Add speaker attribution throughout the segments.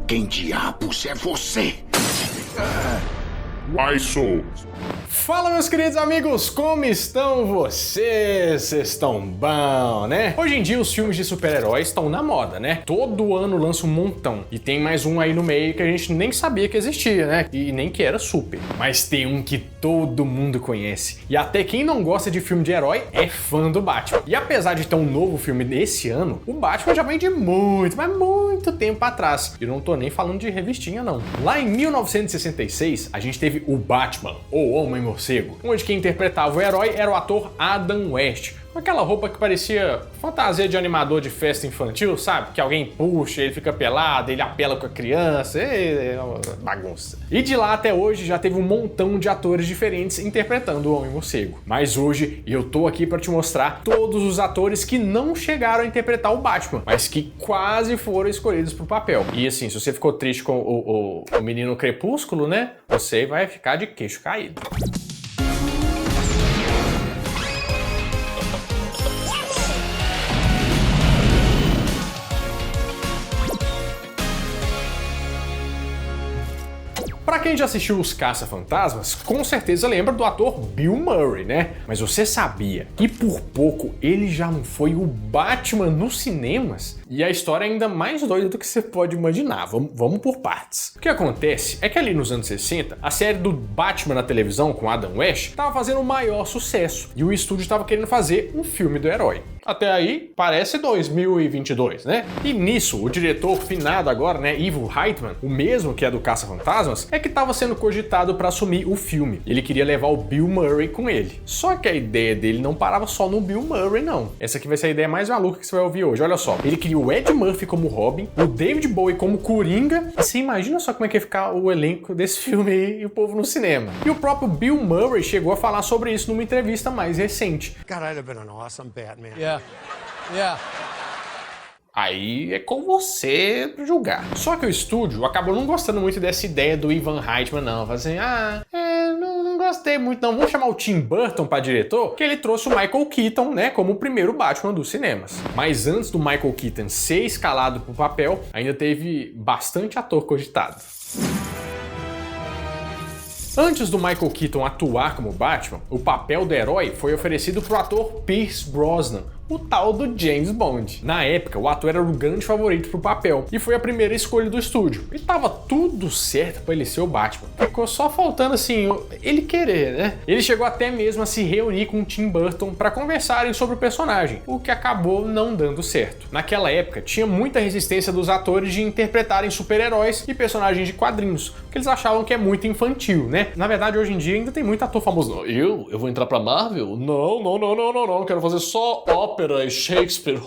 Speaker 1: Quem diabos é você?
Speaker 2: Why so?
Speaker 3: Fala, meus queridos amigos, como estão vocês? Vocês estão bom, né? Hoje em dia os filmes de super-heróis estão na moda, né? Todo ano lança um montão. E tem mais um aí no meio que a gente nem sabia que existia, né? E nem que era super. Mas tem um que todo mundo conhece. E até quem não gosta de filme de herói é fã do Batman. E apesar de ter um novo filme desse ano, o Batman já vem de muito, mas muito tempo atrás. E não tô nem falando de revistinha, não. Lá em 1966, a gente teve o Batman, ou Homem-Morcego, onde quem interpretava o herói era o ator Adam West, com aquela roupa que parecia fantasia de animador de festa infantil, sabe? Que alguém puxa, ele fica pelado, ele apela com a criança, é uma bagunça. E de lá até hoje já teve um montão de atores diferentes interpretando o Homem-Morcego. Mas hoje eu tô aqui para te mostrar todos os atores que não chegaram a interpretar o Batman, mas que quase foram escolhidos pro papel. E assim, se você ficou triste com o Menino Crepúsculo, né? Você vai ficar de queixo caído. Pra quem já assistiu Os Caça-Fantasmas, com certeza lembra do ator Bill Murray, né? Mas você sabia que por pouco ele já não foi o Batman nos cinemas? E a história é ainda mais doida do que você pode imaginar. Vamos por partes. O que acontece é que ali nos anos 60, a série do Batman na televisão com Adam West estava fazendo o maior sucesso e o estúdio estava querendo fazer um filme do herói. Até aí, parece 2022, né? E nisso, o diretor finado agora, né, Ivan Reitman, o mesmo que é do Caça-Fantasmas, é que estava sendo cogitado para assumir o filme. Ele queria levar o Bill Murray com ele. Só que a ideia dele não parava só no Bill Murray, não. Essa aqui vai ser a ideia mais maluca que você vai ouvir hoje. Olha só, ele queria o Ed Murphy como Robin, o David Bowie como Coringa, e você imagina só como é que ia ficar o elenco desse filme aí e o povo no cinema. E o próprio Bill Murray chegou a falar sobre isso numa entrevista mais recente.
Speaker 4: God, I'd have been an awesome Batman.
Speaker 5: Yeah.
Speaker 3: Aí é com você julgar. Só que o estúdio acabou não gostando muito dessa ideia do Ivan Reitman, não. Falei assim, não gostei muito não. Vamos chamar o Tim Burton para diretor, que ele trouxe o Michael Keaton, né, como o primeiro Batman dos cinemas. Mas antes do Michael Keaton ser escalado pro papel, ainda teve bastante ator cogitado. Antes do Michael Keaton atuar como Batman, o papel do herói foi oferecido pro ator Pierce Brosnan, o tal do James Bond. Na época, o ator era o grande favorito pro papel e foi a primeira escolha do estúdio. E tava tudo certo para ele ser o Batman. Ficou só faltando assim, ele querer, né? Ele chegou até mesmo a se reunir com o Tim Burton para conversarem sobre o personagem, o que acabou não dando certo. Naquela época, tinha muita resistência dos atores de interpretarem super-heróis e personagens de quadrinhos, porque eles achavam que é muito infantil, né? Na verdade, hoje em dia ainda tem muito ator famoso. Eu vou entrar pra Marvel? Não, quero fazer só ópera e Shakespeare.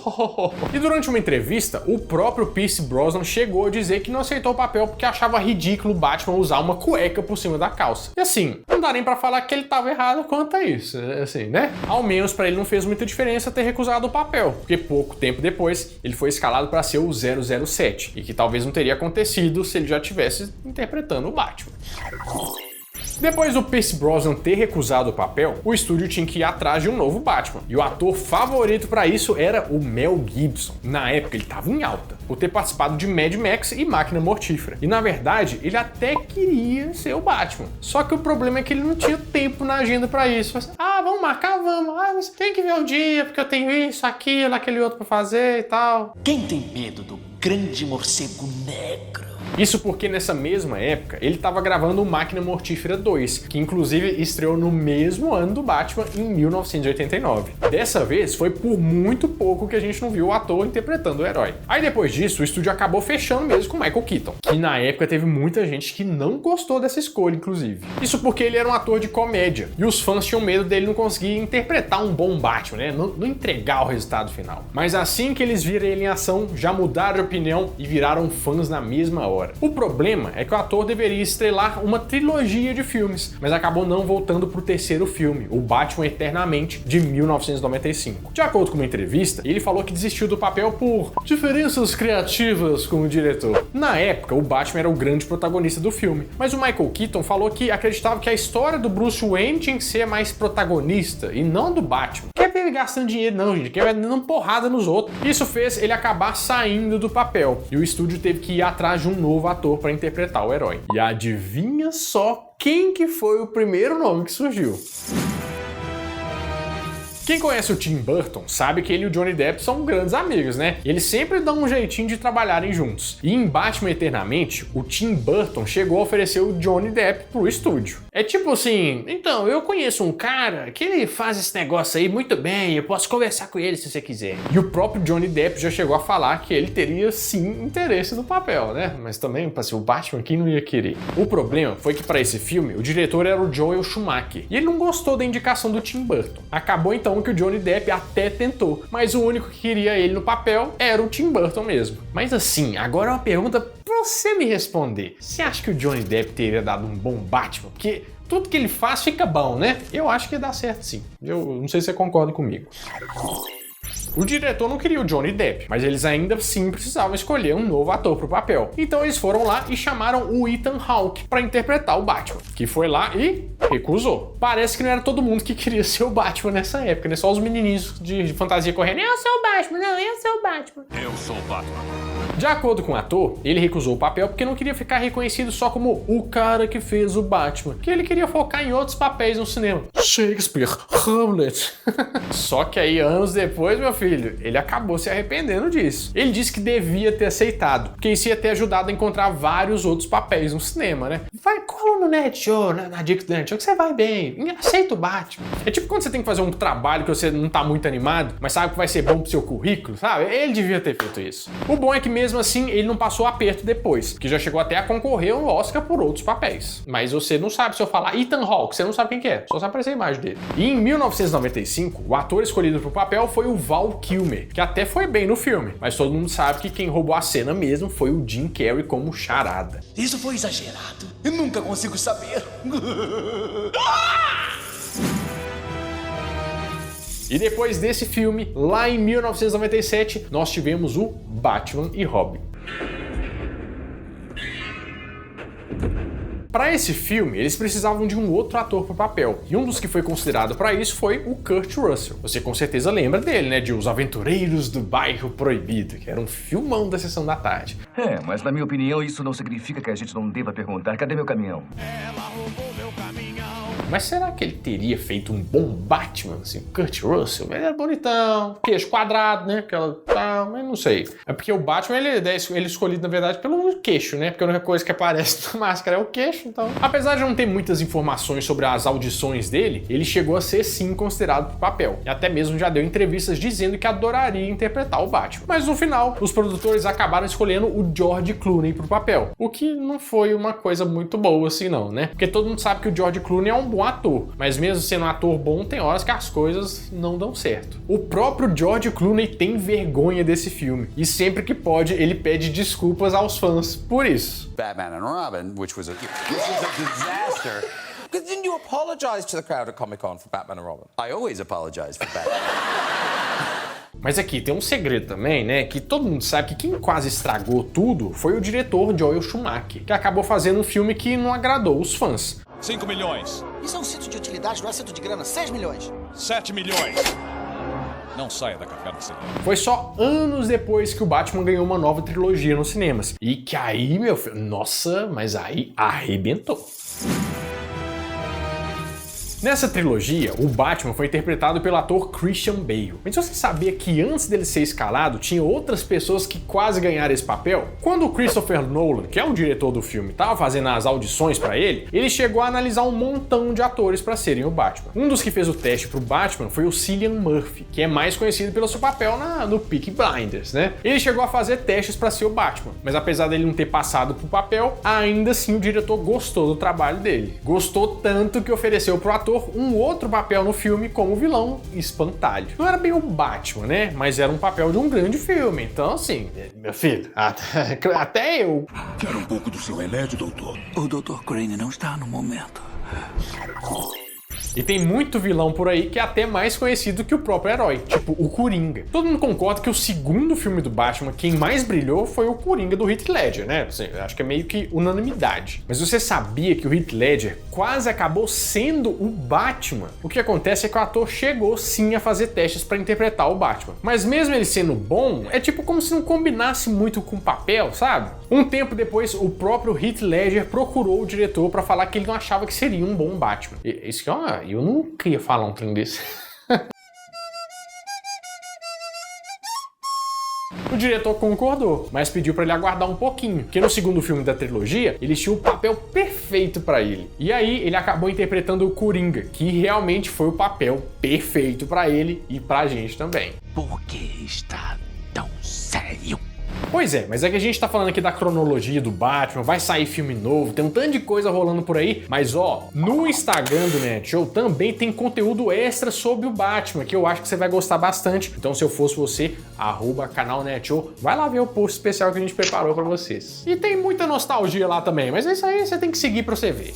Speaker 3: E durante uma entrevista, o próprio Pierce Brosnan chegou a dizer que não aceitou o papel porque achava ridículo o Batman usar uma cueca por cima da calça. E assim, não dá nem pra falar que ele tava errado quanto a isso, assim, né? Ao menos pra ele não fez muita diferença ter recusado o papel, porque pouco tempo depois ele foi escalado pra ser o 007, e que talvez não teria acontecido se ele já estivesse interpretando o Batman. Depois do Pierce Brosnan ter recusado o papel, o estúdio tinha que ir atrás de um novo Batman. E o ator favorito para isso era o Mel Gibson. Na época ele estava em alta, por ter participado de Mad Max e Máquina Mortífera. E na verdade, ele até queria ser o Batman. Só que o problema é que ele não tinha tempo na agenda para isso. Assim, vamos marcar, vamos. Mas tem que ver o dia, porque eu tenho isso, aquilo, aquele outro para fazer e tal.
Speaker 1: Quem tem medo do grande morcego negro?
Speaker 3: Isso porque nessa mesma época ele estava gravando o Máquina Mortífera 2, que inclusive estreou no mesmo ano do Batman, em 1989. Dessa vez foi por muito pouco que a gente não viu o ator interpretando o herói. Aí depois disso o estúdio acabou fechando mesmo com Michael Keaton, que na época teve muita gente que não gostou dessa escolha, inclusive. Isso porque ele era um ator de comédia e os fãs tinham medo dele não conseguir interpretar um bom Batman, né? Não entregar o resultado final. Mas assim que eles viram ele em ação, já mudaram de opinião e viraram fãs na mesma hora. O problema é que o ator deveria estrelar uma trilogia de filmes, mas acabou não voltando pro terceiro filme, o Batman Eternamente, de 1995. De acordo com uma entrevista, ele falou que desistiu do papel por diferenças criativas com o diretor. Na época, o Batman era o grande protagonista do filme, mas o Michael Keaton falou que acreditava que a história do Bruce Wayne tinha que ser mais protagonista e não do Batman. Que é ver ele gastando dinheiro não, gente, quer ver dando porrada nos outros. Isso fez ele acabar saindo do papel, e o estúdio teve que ir atrás de um novo ator para interpretar o herói. E adivinha só quem que foi o primeiro nome que surgiu? Quem conhece o Tim Burton sabe que ele e o Johnny Depp são grandes amigos, né? E eles sempre dão um jeitinho de trabalharem juntos. E em Batman Eternamente, o Tim Burton chegou a oferecer o Johnny Depp pro estúdio. É tipo assim, então, eu conheço um cara que ele faz esse negócio aí muito bem, eu posso conversar com ele se você quiser. E o próprio Johnny Depp já chegou a falar que ele teria sim interesse no papel, né? Mas também, pra ser o Batman, quem não ia querer? O problema foi que para esse filme, o diretor era o Joel Schumacher, e ele não gostou da indicação do Tim Burton. Acabou então que o Johnny Depp até tentou, mas o único que queria ele no papel era o Tim Burton mesmo. Mas assim, agora é uma pergunta pra você me responder. Você acha que o Johnny Depp teria dado um bom Batman? Porque tudo que ele faz fica bom, né? Eu acho que dá certo sim. Eu não sei se você concorda comigo. O diretor não queria o Johnny Depp, mas eles ainda assim precisavam escolher um novo ator pro papel. Então eles foram lá e chamaram o Ethan Hawke para interpretar o Batman, que foi lá e recusou. Parece que não era todo mundo que queria ser o Batman nessa época, né? Só os menininhos de fantasia correndo, eu sou o Batman, não, eu sou o Batman.
Speaker 2: Eu sou o Batman.
Speaker 3: De acordo com o ator, ele recusou o papel porque não queria ficar reconhecido só como o cara que fez o Batman, que ele queria focar em outros papéis no cinema. Shakespeare, Hamlet. Só que aí, anos depois, meu filho, ele acabou se arrependendo disso. Ele disse que devia ter aceitado, porque isso ia ter ajudado a encontrar vários outros papéis no cinema, né? Vai, cola no Net Show, na Dix do Net Show, que você vai bem, aceita o Batman. É tipo quando você tem que fazer um trabalho que você não tá muito animado, mas sabe que vai ser bom pro seu currículo, sabe? Ele devia ter feito isso. O bom é que mesmo assim, ele não passou aperto depois, porque já chegou até a concorrer ao Oscar por outros papéis. Mas você não sabe, se eu falar Ethan Hawke, você não sabe quem que é, só sabe aparecer a imagem dele. E em 1995, o ator escolhido pro papel foi o Val Kilmer, que até foi bem no filme, mas todo mundo sabe que quem roubou a cena mesmo foi o Jim Carrey como Charada.
Speaker 1: Isso foi exagerado. Eu nunca consigo saber.
Speaker 3: E depois desse filme, lá em 1997, nós tivemos o Batman e Robin. Para esse filme, eles precisavam de um outro ator para o papel, e um dos que foi considerado para isso foi o Kurt Russell. Você com certeza lembra dele, né, de Os Aventureiros do Bairro Proibido, que era um filmão da Sessão da Tarde.
Speaker 5: É, mas na minha opinião isso não significa que a gente não deva perguntar, cadê meu caminhão?
Speaker 2: Ela roubou meu caminhão.
Speaker 3: Mas será que ele teria feito um bom Batman, assim, Kurt Russell? Ele era bonitão, queixo quadrado, né, aquela tal, mas não sei. É porque o Batman, ele é escolhido, na verdade, pelo queixo, né, porque a única coisa que aparece na máscara é o queixo, então... Apesar de não ter muitas informações sobre as audições dele, ele chegou a ser, sim, considerado pro papel. E até mesmo já deu entrevistas dizendo que adoraria interpretar o Batman. Mas no final, os produtores acabaram escolhendo o George Clooney pro papel, o que não foi uma coisa muito boa, assim, não, né? Porque todo mundo sabe que o George Clooney é um bom ator, mas mesmo sendo um ator bom, tem horas que as coisas não dão certo. O próprio George Clooney tem vergonha desse filme, e sempre que pode, ele pede desculpas aos fãs por isso.
Speaker 6: Batman and Robin, which was a disaster. Because didn't you apologize to the crowd at Comic-Con for Batman and Robin? I always apologize for Batman.
Speaker 3: Mas aqui tem um segredo também, né? Que todo mundo sabe que quem quase estragou tudo foi o diretor Joel Schumacher, que acabou fazendo um filme que não agradou os fãs.
Speaker 2: 5 milhões.
Speaker 7: Isso é um cinto de utilidade, não é cinto de grana. 6 milhões.
Speaker 2: 7 milhões. Não saia da caverna sem lei.
Speaker 3: Foi só anos depois que o Batman ganhou uma nova trilogia nos cinemas. E que aí, meu filho, nossa, mas aí arrebentou. Nessa trilogia, o Batman foi interpretado pelo ator Christian Bale. Mas você sabia que antes dele ser escalado, tinha outras pessoas que quase ganharam esse papel? Quando o Christopher Nolan, que é o diretor do filme, estava fazendo as audições para ele chegou a analisar um montão de atores para serem o Batman. Um dos que fez o teste pro Batman foi o Cillian Murphy, que é mais conhecido pelo seu papel no Peaky Blinders, né? Ele chegou a fazer testes para ser o Batman, mas apesar dele não ter passado pro papel, ainda assim o diretor gostou do trabalho dele. Gostou tanto que ofereceu pro ator um outro papel no filme como vilão Espantalho. Não era bem o Batman, né? Mas era um papel de um grande filme. Então, assim, meu filho, até eu...
Speaker 8: Quero um pouco do seu remédio, doutor?
Speaker 1: O Dr. Crane não está no momento.
Speaker 3: E tem muito vilão por aí que é até mais conhecido que o próprio herói, tipo o Coringa. Todo mundo concorda que o segundo filme do Batman, quem mais brilhou foi o Coringa do Heath Ledger, né? Assim, acho que é meio que unanimidade. Mas você sabia que o Heath Ledger quase acabou sendo o Batman? O que acontece é que o ator chegou sim a fazer testes para interpretar o Batman. Mas mesmo ele sendo bom, é tipo como se não combinasse muito com o papel, sabe? Um tempo depois, o próprio Heath Ledger procurou o diretor para falar que ele não achava que seria um bom Batman. Isso que eu nunca ia falar um trem desse. O diretor concordou, mas pediu para ele aguardar um pouquinho, porque no segundo filme da trilogia, eles tinham o papel perfeito para ele. E aí, ele acabou interpretando o Coringa, que realmente foi o papel perfeito para ele e pra gente também.
Speaker 1: Por que está tão sério?
Speaker 3: Pois é, mas é que a gente tá falando aqui da cronologia do Batman, vai sair filme novo, tem um tanto de coisa rolando por aí, mas ó, no Instagram do NetShow também tem conteúdo extra sobre o Batman, que eu acho que você vai gostar bastante. Então se eu fosse você, @canal NetShow, vai lá ver o post especial que a gente preparou pra vocês. E tem muita nostalgia lá também, mas isso aí você tem que seguir pra você ver.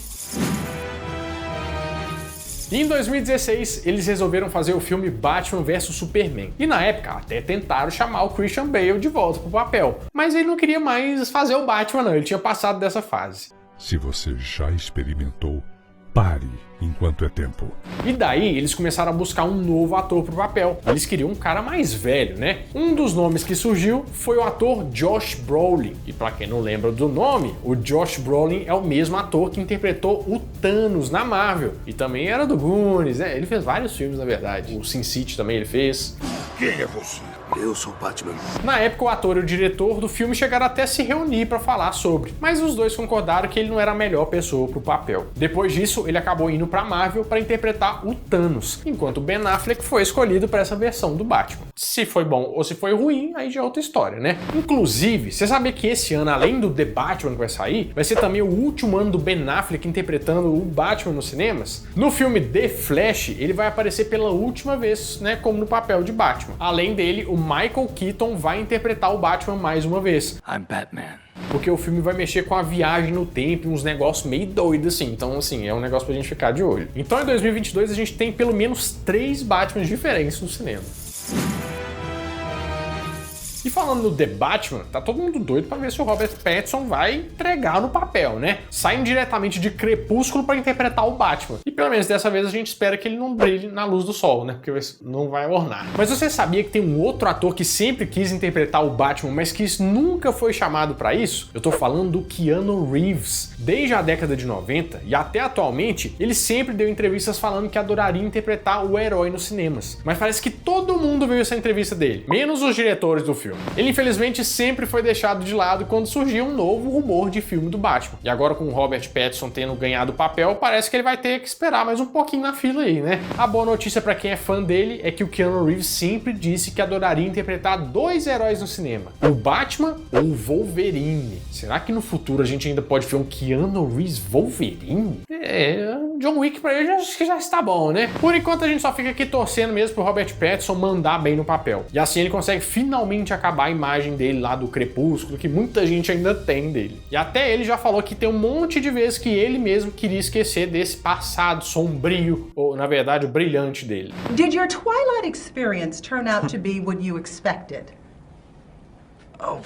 Speaker 3: E em 2016, eles resolveram fazer o filme Batman vs Superman. E na época, até tentaram chamar o Christian Bale de volta pro papel. Mas ele não queria mais fazer o Batman não, ele tinha passado dessa fase.
Speaker 8: Se você já experimentou, pare enquanto é tempo.
Speaker 3: E daí eles começaram a buscar um novo ator pro papel. Eles queriam um cara mais velho, né? Um dos nomes que surgiu foi o ator Josh Brolin. E pra quem não lembra do nome, o Josh Brolin é o mesmo ator que interpretou o Thanos na Marvel. E também era do Goonies, né? Ele fez vários filmes, na verdade. O Sin City também ele fez.
Speaker 8: Quem é você?
Speaker 1: Eu sou Batman.
Speaker 3: Na época, o ator e o diretor do filme chegaram até a se reunir para falar sobre, mas os dois concordaram que ele não era a melhor pessoa pro papel. Depois disso, ele acabou indo pra Marvel para interpretar o Thanos, enquanto o Ben Affleck foi escolhido para essa versão do Batman. Se foi bom ou se foi ruim, aí já é outra história, né? Inclusive, você sabia que esse ano, além do The Batman que vai sair, vai ser também o último ano do Ben Affleck interpretando o Batman nos cinemas? No filme The Flash, ele vai aparecer pela última vez, né, como no papel de Batman. Além dele, o Michael Keaton vai interpretar o Batman mais uma vez.
Speaker 1: I'm Batman.
Speaker 3: Porque o filme vai mexer com a viagem no tempo e uns negócios meio doidos assim. Então, assim, é um negócio pra gente ficar de olho. Então, em 2022, a gente tem pelo menos 3 Batmans diferentes no cinema. E falando no The Batman, tá todo mundo doido pra ver se o Robert Pattinson vai entregar no papel, né? Saindo diretamente de Crepúsculo pra interpretar o Batman. E pelo menos dessa vez a gente espera que ele não brilhe na luz do sol, né? Porque não vai ornar. Mas você sabia que tem um outro ator que sempre quis interpretar o Batman, mas que nunca foi chamado pra isso? Eu tô falando do Keanu Reeves. Desde a década de 90 e até atualmente, ele sempre deu entrevistas falando que adoraria interpretar o herói nos cinemas. Mas parece que todo mundo viu essa entrevista dele, menos os diretores do filme. Ele infelizmente sempre foi deixado de lado quando surgiu um novo rumor de filme do Batman. E agora com o Robert Pattinson tendo ganhado o papel, parece que ele vai ter que esperar mais um pouquinho na fila aí, né? A boa notícia pra quem é fã dele é que o Keanu Reeves sempre disse que adoraria interpretar 2 heróis no cinema, o Batman ou o Wolverine. Será que no futuro a gente ainda pode ver um Keanu Reeves Wolverine? John Wick pra ele acho que já está bom, né? Por enquanto a gente só fica aqui torcendo mesmo pro Robert Pattinson mandar bem no papel. E assim ele consegue finalmente acabar a imagem dele lá do Crepúsculo, que muita gente ainda tem dele. E até ele já falou que tem um monte de vezes que ele mesmo queria esquecer desse passado sombrio, ou na verdade o brilhante dele.
Speaker 9: Did your Twilight experience turn out to be what you expected?
Speaker 1: Oh.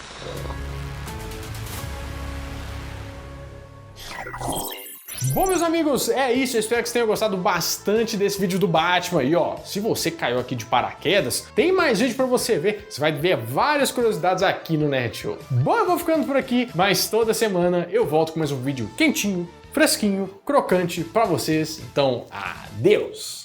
Speaker 3: Bom, meus amigos, é isso. Eu espero que vocês tenham gostado bastante desse vídeo do Batman. E ó, se você caiu aqui de paraquedas, tem mais vídeo pra você ver. Você vai ver várias curiosidades aqui no NetShow. Bom, eu vou ficando por aqui, mas toda semana eu volto com mais um vídeo quentinho, fresquinho, crocante pra vocês. Então, adeus!